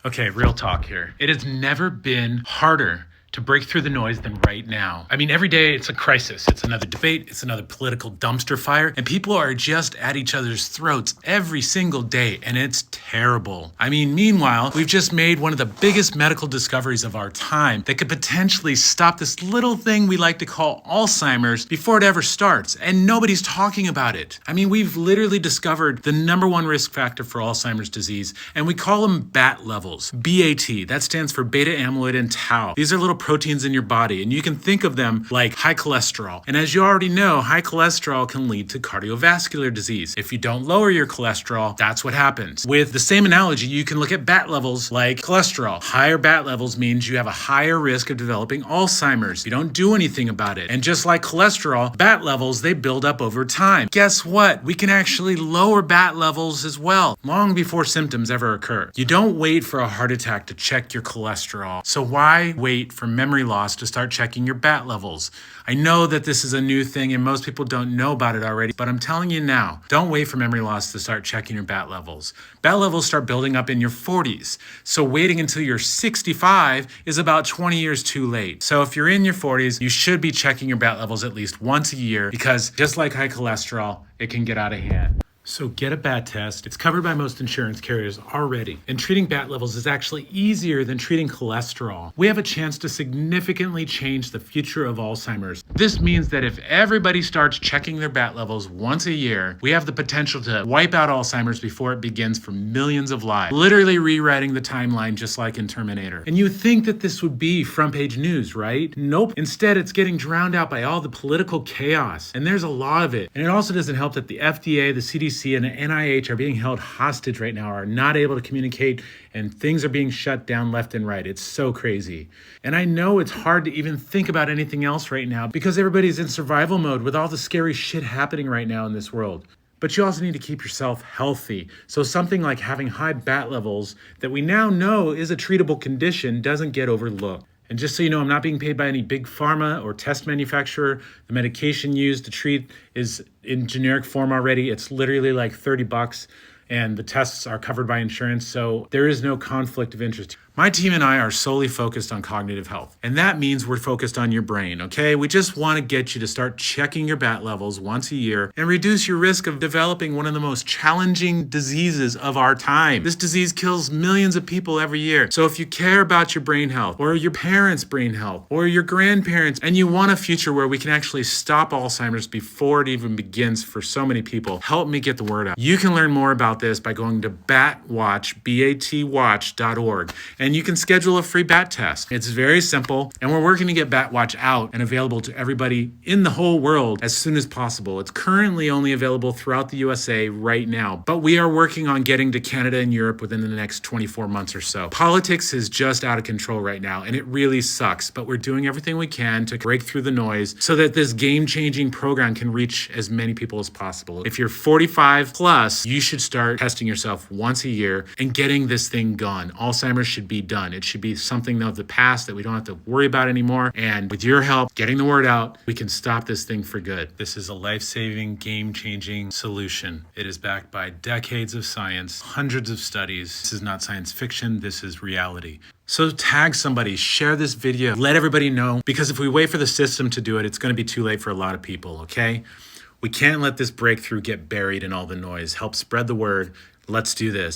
Okay, real talk here. It has never been harder to break through the noise than right now. I mean, every day it's a crisis. It's another debate. It's another political dumpster fire. And people are just at each other's throats every single day. And it's terrible. I mean, meanwhile, we've just made one of the biggest medical discoveries of our time that could potentially stop this little thing we like to call Alzheimer's before it ever starts. And nobody's talking about it. I mean, we've literally discovered the #1 risk factor for Alzheimer's disease. And we call them BAT levels. BAT. That stands for beta amyloid and tau. These are little proteins in your body, and you can think of them like high cholesterol. And as you already know, high cholesterol can lead to cardiovascular disease. If you don't lower your cholesterol, that's what happens. With the same analogy, you can look at BAT levels like cholesterol. Higher BAT levels means you have a higher risk of developing Alzheimer's. You don't do anything about it. And just like cholesterol, BAT levels, they build up over time. Guess what? We can actually lower BAT levels as well, long before symptoms ever occur. You don't wait for a heart attack to check your cholesterol. So why wait for memory loss to start checking your BAT levels? I know that this is a new thing and most people don't know about it already, but I'm telling you now, don't wait for memory loss to start checking your BAT levels. BAT levels start building up in your 40s. So waiting until you're 65 is about 20 years too late. So if you're in your 40s, you should be checking your BAT levels at least once a year because just like high cholesterol, it can get out of hand. So get a BAT test. It's covered by most insurance carriers already. And treating BAT levels is actually easier than treating cholesterol. We have a chance to significantly change the future of Alzheimer's. This means that if everybody starts checking their BAT levels once a year, we have the potential to wipe out Alzheimer's before it begins for millions of lives, literally rewriting the timeline just like in Terminator. And you think that this would be front page news, right? Nope. Instead, it's getting drowned out by all the political chaos. And there's a lot of it. And it also doesn't help that the FDA, the CDC, and the NIH are being held hostage right now, are not able to communicate, and things are being shut down left and right. It's so crazy. And I know it's hard to even think about anything else right now because everybody's in survival mode with all the scary shit happening right now in this world. But you also need to keep yourself healthy. So something like having high BAT levels that we now know is a treatable condition doesn't get overlooked. And just so you know, I'm not being paid by any big pharma or test manufacturer. The medication used to treat is in generic form already. It's literally like $30 and the tests are covered by insurance. So there is no conflict of interest. My team and I are solely focused on cognitive health. And that means we're focused on your brain, okay? We just want to get you to start checking your BAT levels once a year and reduce your risk of developing one of the most challenging diseases of our time. This disease kills millions of people every year. So if you care about your brain health or your parents' brain health or your grandparents, and you want a future where we can actually stop Alzheimer's before it even begins for so many people, help me get the word out. You can learn more about this by going to BATwatch, BATwatch.org. And you can schedule a free BAT test. It's very simple, and we're working to get BATwatch out and available to everybody in the whole world as soon as possible. It's currently only available throughout the USA right now, but we are working on getting to Canada and Europe within the next 24 months or so. Politics is just out of control right now, and it really sucks, but we're doing everything we can to break through the noise so that this game-changing program can reach as many people as possible. If you're 45 plus, you should start testing yourself once a year and getting this thing gone. Alzheimer's should be done. It should be something of the past that we don't have to worry about anymore. And with your help, getting the word out, we can stop this thing for good. This is a life-saving, game-changing solution. It is backed by decades of science, hundreds of studies. This is not science fiction. This is reality. So tag somebody, share this video, let everybody know, because if we wait for the system to do it, it's going to be too late for a lot of people, okay? We can't let this breakthrough get buried in all the noise. Help spread the word. Let's do this.